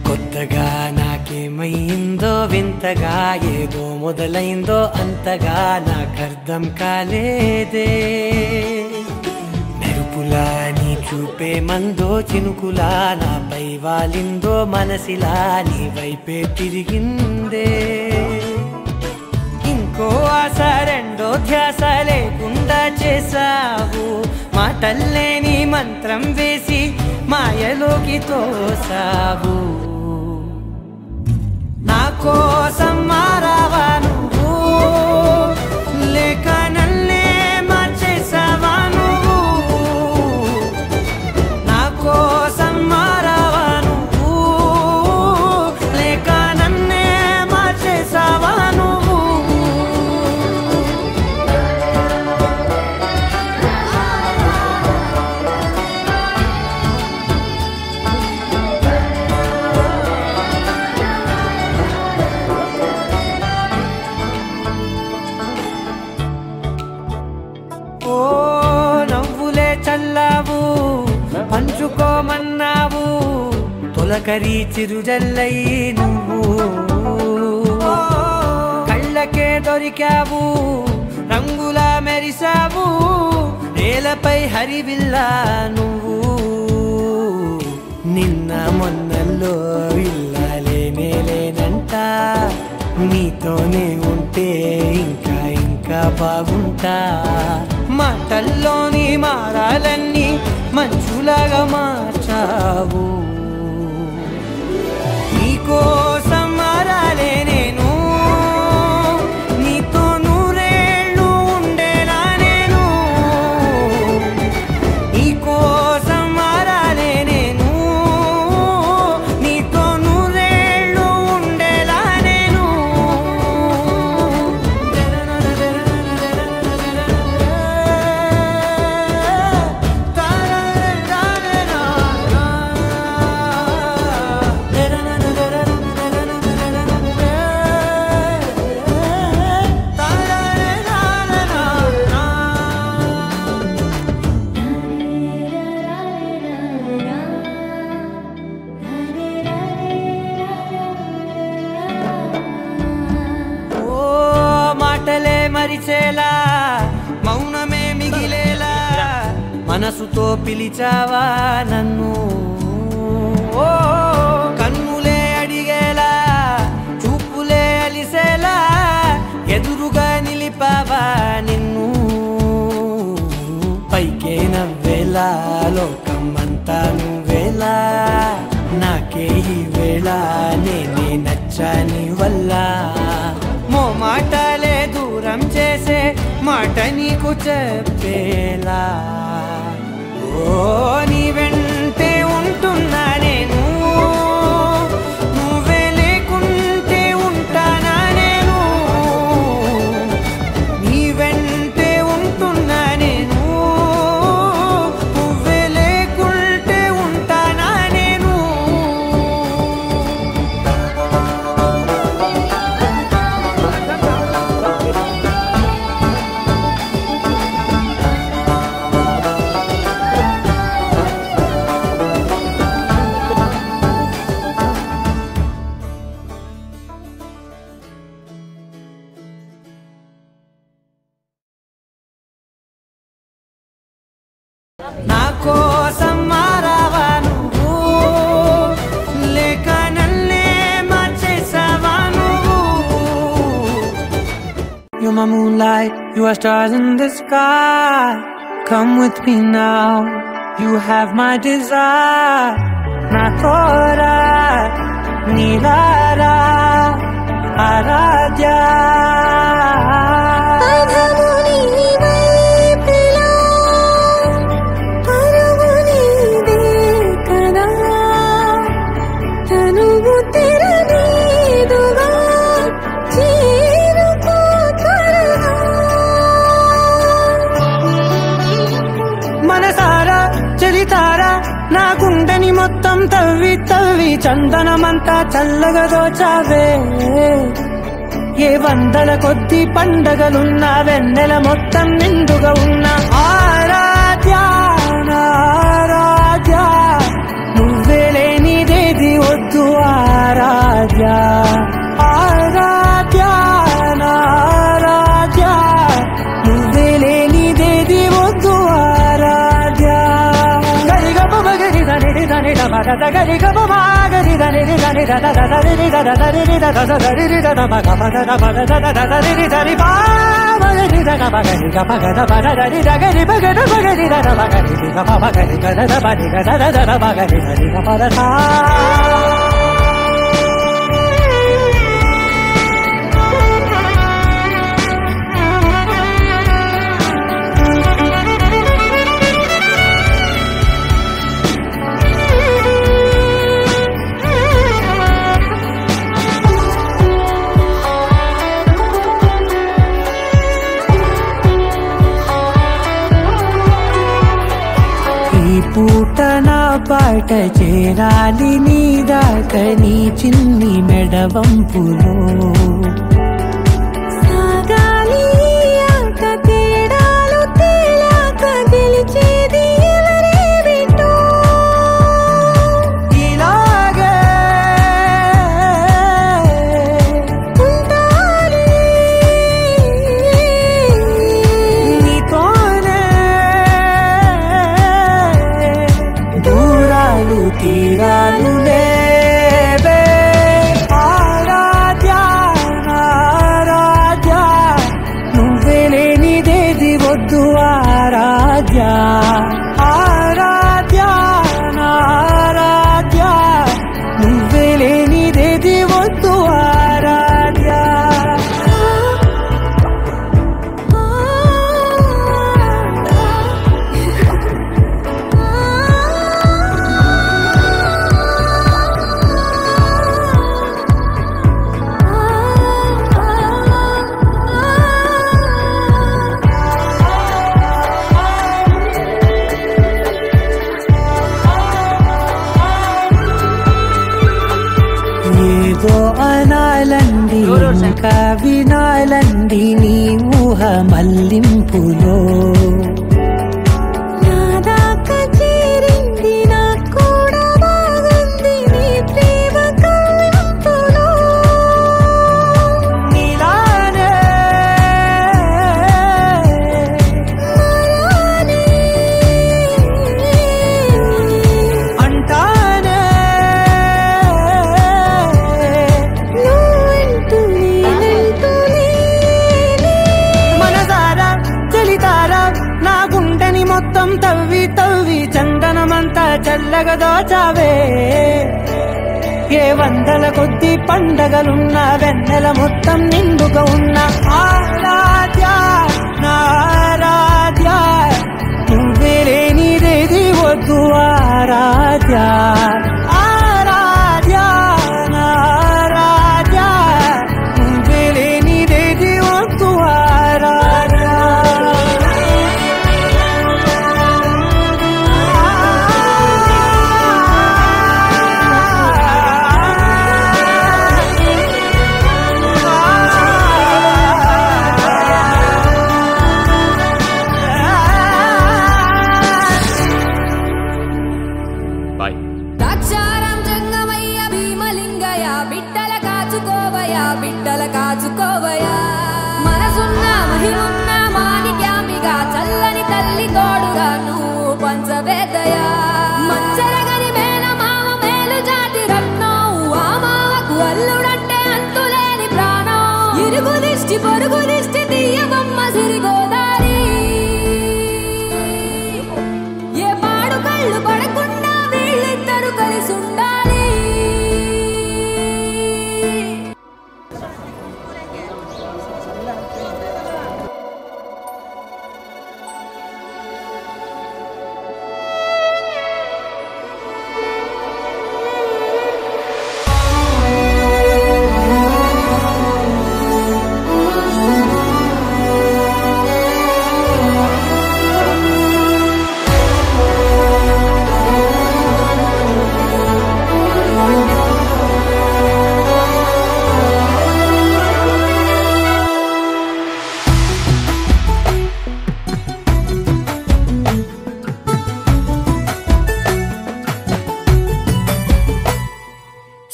కొత్తగా నాకేమైందో వింతగా ఏదో మొదలైందో అంతగా నాకర్థం కాలేదే మెరుపులా నీ చూపే మందో చినుకులా నాపై వాలిందో మనసిలా నీ వైపే తిరిగిందే ఇంకో ఆశ రెండో ధ్యాస లేకుండా చేసావు మాటల్లే నీ మంత్రం వేసి మాయలోకి తోసావు నా కోసం మారావా నువ్వు లేక నన్నే మార్చేసావా నువ్వు నా కోసం మారావా నువ్వు లేక నన్ను తెచ్చుకోమన్నావు తొలకరి చిరుజల్లై నువ్వు కళ్ళకే దొరికావు రంగులా మెరిసావు నేలపై హరివిల్లా నువ్వు నిన్న మొన్నల్లో ఇల్లాలేనే లేనంట నీతోనే ఉంటే ఇంకా ఇంకా బాగుంటా మాటల్లోని మారాలన్నీ మంచులాగా మార్చావు నీకోసం మారాలే నేను నీతో నూరేళ్ళు ఉండేలా నేను నీకోసం మారాలే నేను నీతో నూరేళ్ళు ఉండేలా నేను మాటలే మరిచేలా మౌనమే మిగిలేలా మనసుతో పిలిచావా నన్ను ఓ కన్నులే అడిగేలా చూపులే అలిసేలా ఎదురుగా నిలిపావా నిన్ను పైకే నవ్వేలా లోకం అంతా నువ్వేలా నాకే ఈ వేళ నేనే నచ్చాని వల్ల మో మాటలే దూరం చేసే మాట నీకు చెప్పేలా ఓ నీ వెంటే ఉంటున్నా నేను నువ్వే లేకుంటే ఉంటానా నేను నీ వెంటే ఉంటున్నా నేను నువ్వే లేకుంటే ఉంటానా నేను నా కోసం మారావా నువ్వు లేక నన్నే మార్చేసావా నువ్వు You're my moonlight, you are stars in the sky. Come with me now, you have my desire. Na thora nilara aradya నా గుండెని మొత్తం తవ్వి తవ్వి చందనమంతా చల్లగా దోచావే ఏ వందల కొద్ది పండగలున్నా వెన్నెల మొత్తం నిండుగా ఉన్న ఆరాధ్య ఆరాధ్య నువ్వే లేనిదేది వద్దు ఆరాధ్య ఆరాధ్య ఆరాధ్య నువ్వే లేనిదేది వద్దు ఆరాధ్య పూట నా పాట చేరాలి నీ దాకా నీ చిన్ని మెడవంపులో సాగాలి ఆట తేడాలు తేలాక గెలిచేది ఎవరే బిడ్డో తేలాలండి నీ ఊహ మల్లింపులో. తవ్వి తవ్వి చందనమంతా చల్లగా దోచావే. ఏ వందల కొద్ది పండగలున్న వెన్నెల మొత్తం నిండుగా ఉన్న ఆరాధ్య నా ఆరాధ్య, నువ్వే లేనిదేది వద్దు ఆరాధ్య. ఆరాధ్య నా ఆరాధ్య, నువ్వే లేనిదేది వద్దు ఆరాధ్య. బిడ్డల కాచుకోవయా, మనసున్న మహిమున్న మాణిక్యామిగా చల్లని తల్లి తోడుగా నువ్వు పంచవేదయా. మంచరగని మేన మామ మేలు జాతి రత్నం, ఆ మామకు అల్లుడంటే అంతులేని ప్రాణం. ఇరుగు దిష్టి పొరుగు దిష్టి తీయవమ్మ సిరిగోదారి, ఏ పాడు కళ్ళు పడకుండా వీళ్ళిద్దరు కలిసి ఉండాలి.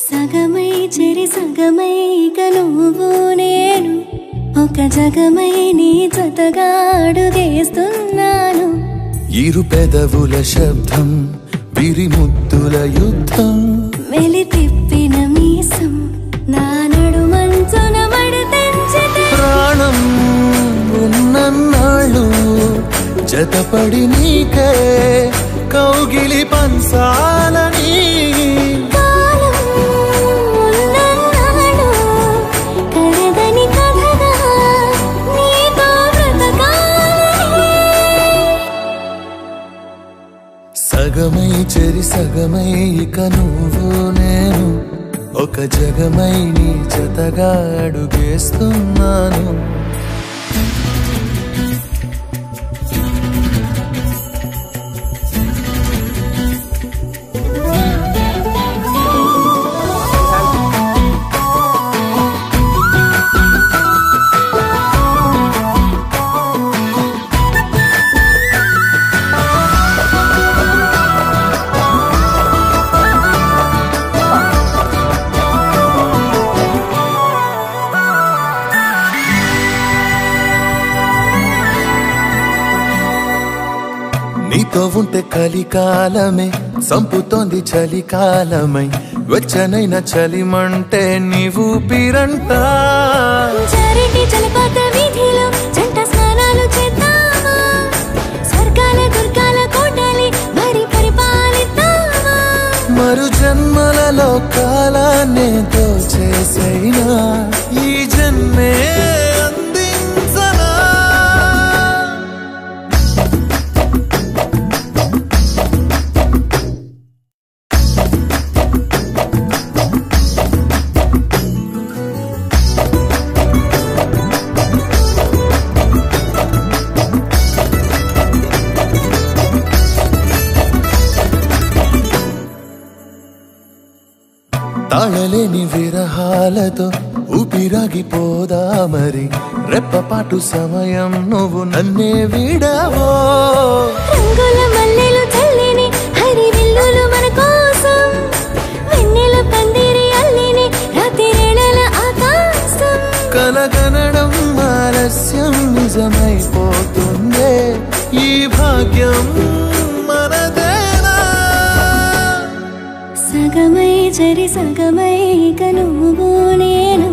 సగమై చెరి సగమై ఇక నువ్వు నేను ఒక జగమై నీ జతగా అడుగేస్తున్నాను. ఇరు పెదవుల శబ్దం విరిముద్దుల యుద్ధం, వెలి తిప్పిన మీసం నా నడుమంచున మడతెంచితే ప్రాణం ఉన్నన్నాళ్ళు జతపడి నీకే కౌగిలి పంచాలని. సగమై చెరి సగమై ఇక నువ్వు నేను ఒక జగమై నీ జతగా అడుగేస్తున్నాను. నీతో ఉంటే కలికాలమే సంపుతోంది చలికాలమై, వెచ్చనైన చలిమంటే నీవు ఊపిరంట. చారిటి జలపాత వీధిలో జంట స్నానాలు చేద్దామా, స్వర్గాల దుర్గాల కోటలి మరి పరిపాలిద్దామా. మరు జన్మలలో కాలాన్నే దోచేసైనా ఈ జన్మే తాళలేని విరహాలతో ఊపిరాగిపోదా మరి రెప్పపాటు సమయం నువ్వు నన్నే వీడవో రంగుల మల్లెలు చల్లిని హరి విల్లులు మన కోసం వెన్నెల పందిరి అల్లిని రాత్రిరేళల ఆకాశం కలగనడం ఆలస్యం నిజమైపోతుందే ఈ భాగ్యం మనదేనా సగమై జరి సగమై ఇక నువ్వు నేను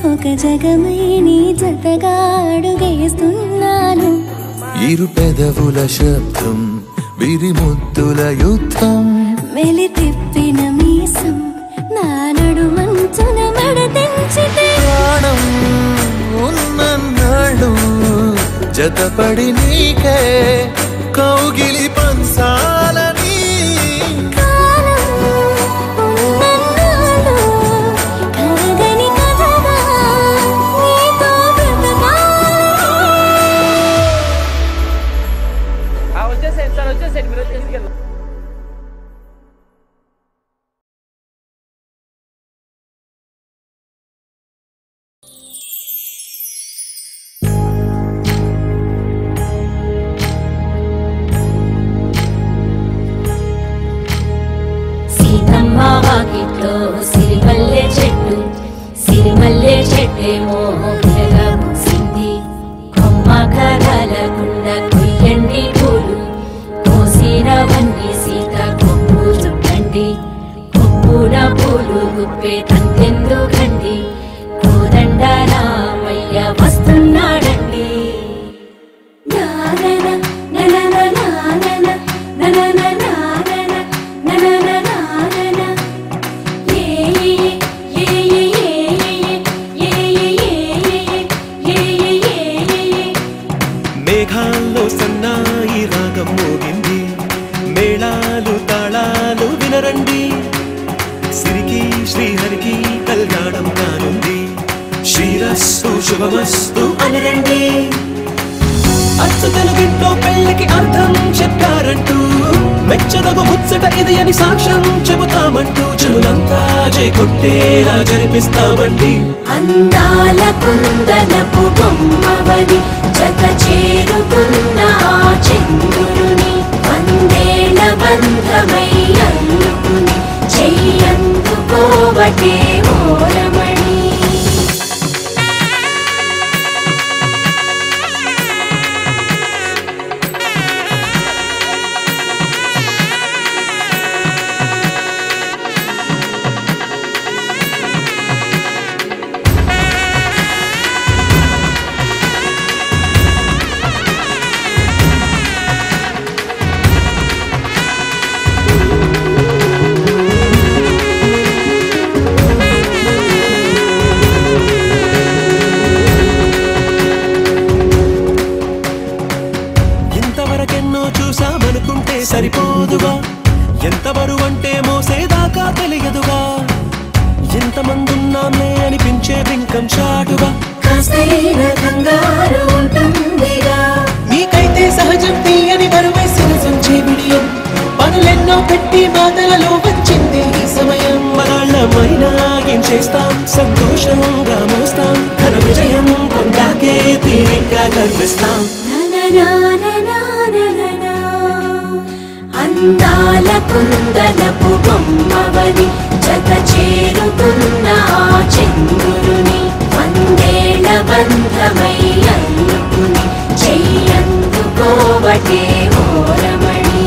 ఒక జగమై నీ జతగా అడుగేస్తున్నాను ఇరు పెదవుల శబ్దం విరిముద్దుల యుద్ధం వెలి తిప్పిన మీసం నా నడుమంచున మడతెంచితే ప్రాణం ఉన్నన్నాళ్ళు జతపడి నీకే కౌగిలి పంచాలని కాలం ఉన్నన్నాళ్ళు కరగని కథగా నీతో బ్రతకాలి వచ్చేసేయండి సార్ వచ్చేసేయండి మీరు వచ్చేసి సీతమ్మ వాకిట్లో సిరిమల్లె చెట్టు సిరిమల్లె చెట్టేమో పిల్లగా పూసింది కొమ్మ కదలకుండా కొయ్యండి పూలు కోసినవన్నీ సీత కొప్పు చుట్టండి కొప్పున పూలు గుప్పే తంతెందుకండి కోదండ రామయ్య వస్తున్నాడండి నానన ననన నానన ననన నానన ననన నానన ఏ ఏ ఏ ఏ ఏ ఏ మేఘాల్లో సన్నాయి రాగం మోగింది మేళాలు తాళాలు వినరండి సిరికి శ్రీహరికి కళ్యాణం కానుంది శ్రీరస్తు శుభమస్తు అనరండి అచ్చు తెలుగింట్లో పెళ్లికి అర్థం చెప్పారంటూ మెచ్చదగు ముచ్చట ఇది అని సాక్ష్యం చెబుతామంటూ చెవులంతా చేకొట్టేలా జరిపిస్తామండి అందాల కుందనపు బొమ్మవని జత చేరుకున్న ఆ చంద్రుని వందేల బంధమై అల్లుకుని చెయ్యందుకోవటే ఓరమణి ఇంతవరకెన్నో చూసామనుకుంటే సరిపోదుగా ఎంత బరువంటే మోసేదాకా తెలియదుగా ఎంతమందున్నామే అనిపించే బింకం చాటుగా కాస్తైన కంగారు ఉంటుందిగా నీకైతే సహజం తీయని బరువై సరసించే విడియం పనులెన్నో పెట్టి మాటలలో వచ్చింది ఈ సమయం మనాళ్ళమైనా ఏం చేస్తాం సంతోషంగా మోస్తాం ఘన విజయం పొందాకే తీరిగ్గా కనిపిస్తాం అందాల కుందనపు బొమ్మవని జత చేరుకున్న ఆ చంద్రుని వందేళ్ల బంధమై అల్లుకుని చెయ్యందుకోవటే ఓరమణి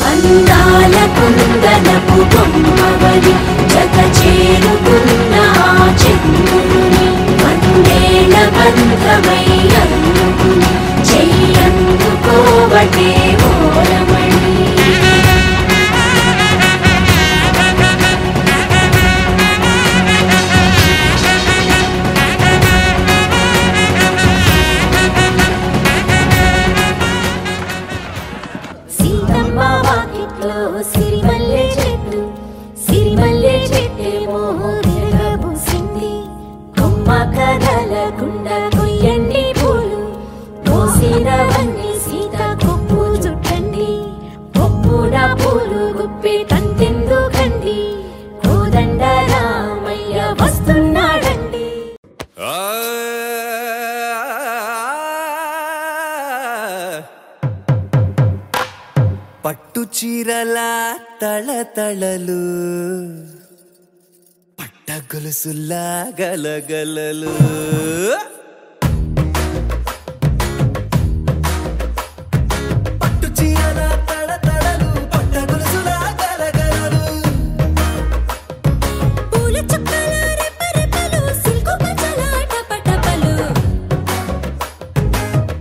అందాల కుందనపు బొమ్మవని జత చేరుకున్న ఆ చంద్రుని వందేళ్ల బంధమై అల్లుకుని చెయ్యందుకోవటే ఓరమణి ఉన్నాడండి. పట్టు చీరల తళతళలు పట్ట గొలుసులా గలగలలు పట్టు చీరల తళతళలు పట్ట గొలుసులా గలగలలు పూల చుక్కల రెపరెపలు సిల్కు పంచల టపటపలు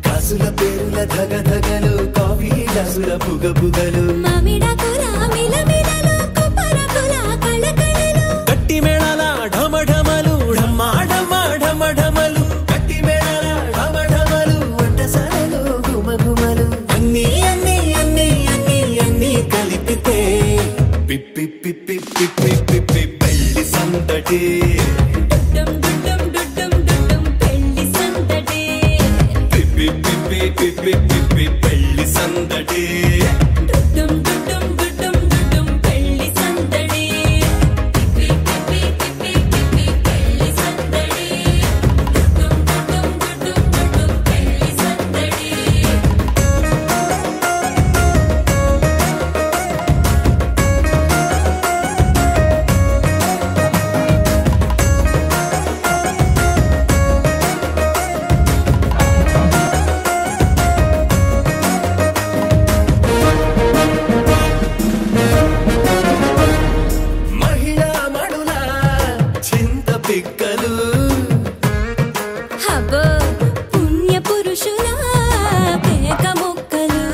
కాసుల పేరుల ధగధగలు కాఫీ గ్లాసుల పుగపుగలు మామిడాకుల మిలమిలలు కొప్పరకుల కళకళలు గట్టి మేళాల ఢమఢమలు ఢమ్మా ఢమ్మా ఢమఢమలు గట్టి మేళాల ఢమఢమలు వంటసాలలు గుమగుమలు అన్నీ అన్నీ అన్నీ అన్నీ అన్నీ కలిపితే పిప్పి పిప్పి పిప్పి పిప్పి పెళ్లి సందడి డుడ్డం డుడ్డం డుడ్డం డుడ్డం పెళ్లి సందడి పిప్పి పిప్పి పిప్పి పిప్పి పెళ్లి సందడి డుడ్డం డుడ్డం డుడ్డం డుడ్డం పెళ్లి సందడి పిప్పి పిప్పి పిప్పి పిప్పి పెళ్లి సందడి డుడ్డం డుడ్డం డుడ్డం డుడ్డం పెళ్లి సందడి మహిళా మడుల చింత పిక్కలు హబో పుణ్య పురుషుల పేక మొక్కలు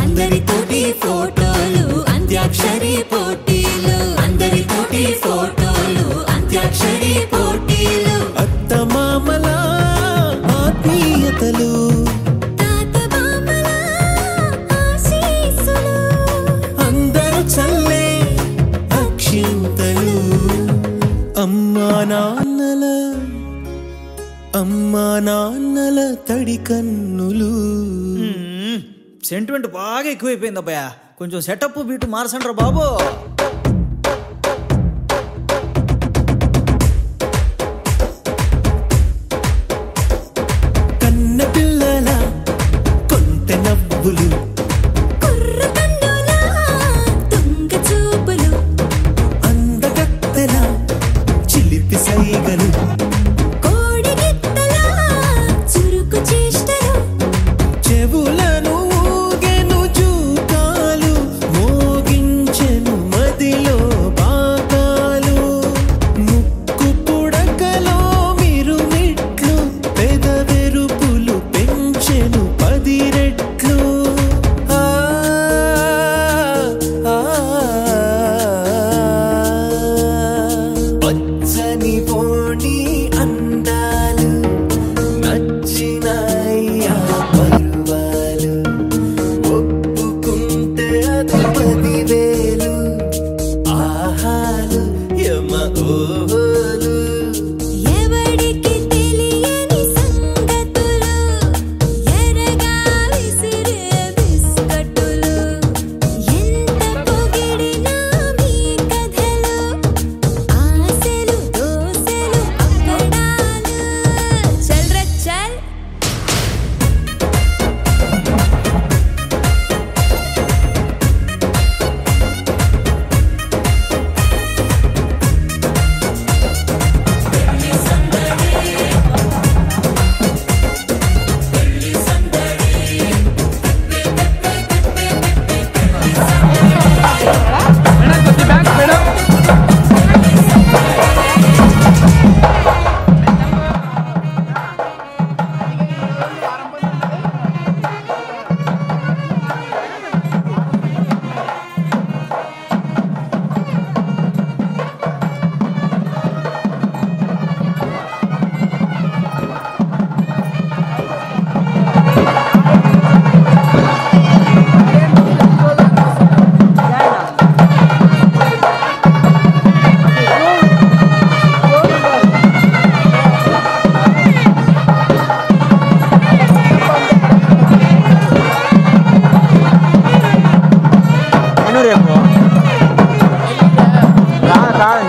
అందరితోటి ఫోటోలు అంత్యాక్షరి పోటీలు అందరితోటి ఫోటోలు అంత్యాక్షరి పోటీలు అత్తమామల ఆత్మీయతలు తాత బామ్మల ఆశీస్సులు అందరూ చల్లే అక్షింతలు అమ్మా నాన్నల తడి కన్నులు సెంటిమెంట్ బాగా ఎక్కువైపోయింది అబ్బాయ. కొంచెం సెటప్ బీటు మార్చండి రా బాబు. కన్న పిల్లల కొంటె నవ్వులు కుర్ర కన్నుల తుంగ చూపులు అందగత్తెల చిలిపి సైగలు కోడి గిత్తల చురుకు చేష్టలు చెవులను ఊగెను జూకాలు మోగించెను మదిలో బాకాలు ముక్కు పుడకలో మిరుమిట్లు పెదవెరుపులు పెంచెను 10 రెట్లు ఆ ఆ పచ్చని పోనీ అందాలు నచ్చినాయ్యా పరువాలు ఒప్పుకుంటే అది 10,000 ఆహాలు యమ ఓహోలు ఎవడికి తెలియని సంగతులు ఎరగా విసిరే బిస్కట్టులు ఎంత పొగిడినా మీ కథలు ఆశలు దోసెలు అప్పడాలు చల్ రే చల్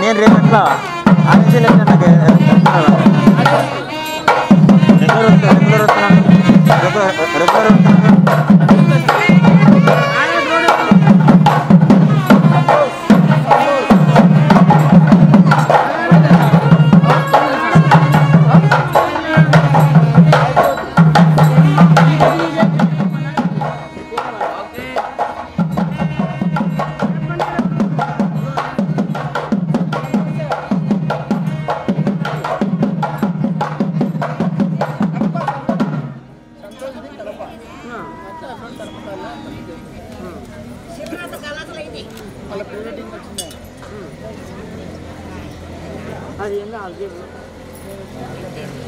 నేను రేపు ఎట్లా ఆలోచన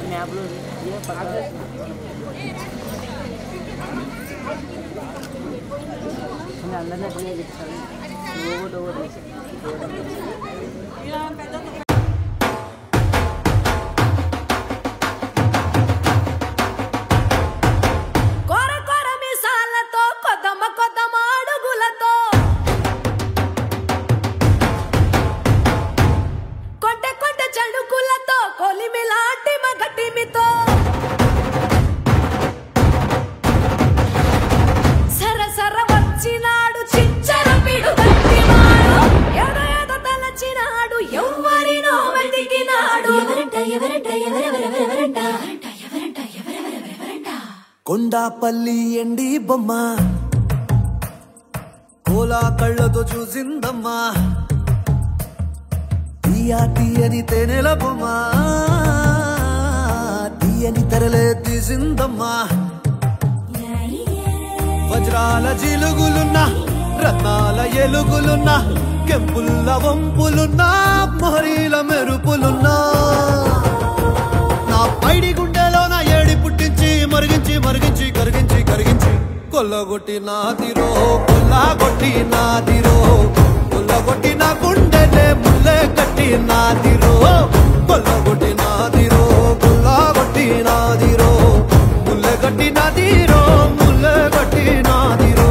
మ్యాప్లో అందరినీ అట్లనే చెప్తాను కొర కొర మిసాలతో కొద్దమ కొద్దమ అడుగులతో కొంటె కొంటె చడుకులతో కొలిమిలాంటి మగటిమితో సర సర వచ్చినాడు చిచ్చర పిడు గట్టివాడు ఎద ఎద తలచినాడు ఎవ్వరినో వెతికినాడు ఎవరంట ఎవరంట ఎవరెవరెవరెవరంట కొండాపల్లి ఎండి బొమ్మ కోలా కళ్ళతో చూసిందమ్మా తీయా తీయని తేనెల బొమ్మ తీయని తెరలే తీసిందమ్మా వజ్రాల జిలుగులున్నా రత్నాల ఎలుగులున్నా కెంపుల్ల వంపులున్నా మొహరీల మెరుపులున్నా నా పైడి గుండెలో నా ఏడి పుట్టించి మరిగించి మరిగించి కరిగించి కరిగించి కొల్లగొట్టి నాదిరో కొల్లగొట్టి నాదిరో కొల్లగొట్టి నా గుండెలే ముల్లే కట్టి నాదిరో కొల్లగొట్టి నాదిరో కొల్లగొట్టి నాదిరో ముల్లె కట్టి నాదిరో ముల్లె కట్టి నాదిరో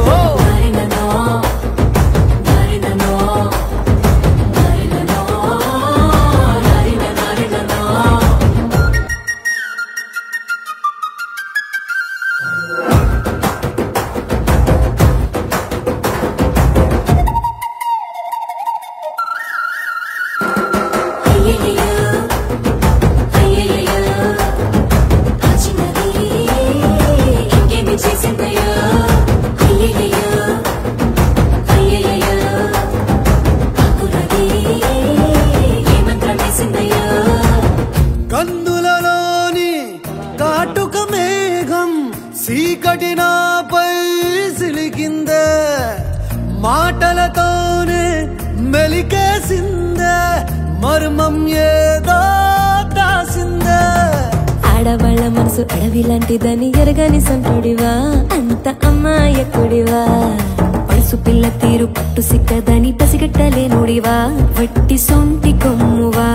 కందులలోని కాటుక మేఘం సీకటినాపై సిలికిందే మాటలతోనే మెలికేసిందే మర్మం ఏదో దాసిందే ఆడవాళ్ళ మనసు అడవి లాంటిదని ఎరగని సంటుడివా అంత అమ్మాయకుడివా పడుసు పిల్ల తీరు పట్టు సిక్కదని పసిగట్టలేనుడివా వట్టి సొంటి కొమ్మువా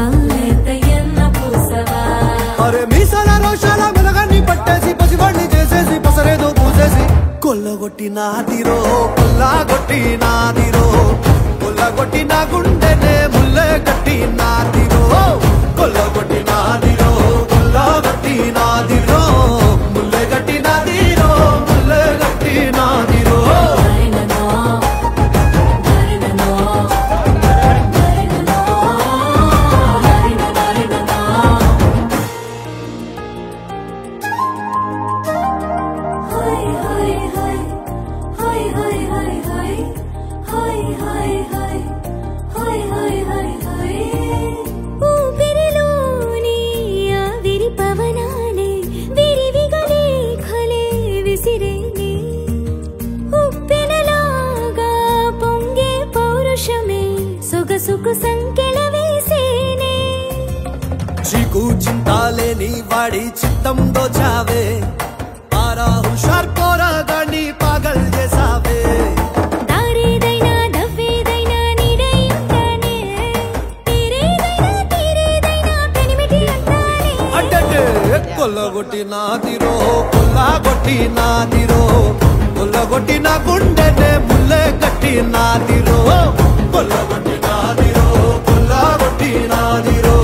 అరే మీసాల రోషాల మెలగాన్ని పట్టేసి పసివాడిని చేసేసి పసరేదో పూసేసి కొల్లగొట్టి నాదిరో కొల్లగొట్టి నాదిరో కొల్లగొట్టి నా గుండెనే ముల్లె కట్టి నాదిరో కొల్లగొట్టి నాదిరో కొల్లగొట్టి నాదిరో ముల్లె కట్టి నాదిరో ముల్లె కట్టి నాదిరో ఊపిరిలోని ఆవిరి పవనాలే విరివిగా లేఖలే విసిరేనే ఉప్పెనలాగా పొంగే పౌరుషమే సొగసుకు సంకెళ వేసేనే చీకు చింతాలేని వాడి చిత్తం దోచావే పారా హుషార్ పోరాగాన్ని పాగల్ చేసావే దారేదైనా దవ్వేదైనా నీడై ఉంటానే తీరేదైనా తీరేదైనా పెనిమిటి అంటానే అంటే కొల్లగొట్టి నాదిరో కొల్లగొట్టి నాదిరో కొల్లగొట్టి నా గుండెనే ముల్లె కట్టి నాదిరో కొల్లగొట్టి నాదిరో కొల్లగొట్టి నాదిరో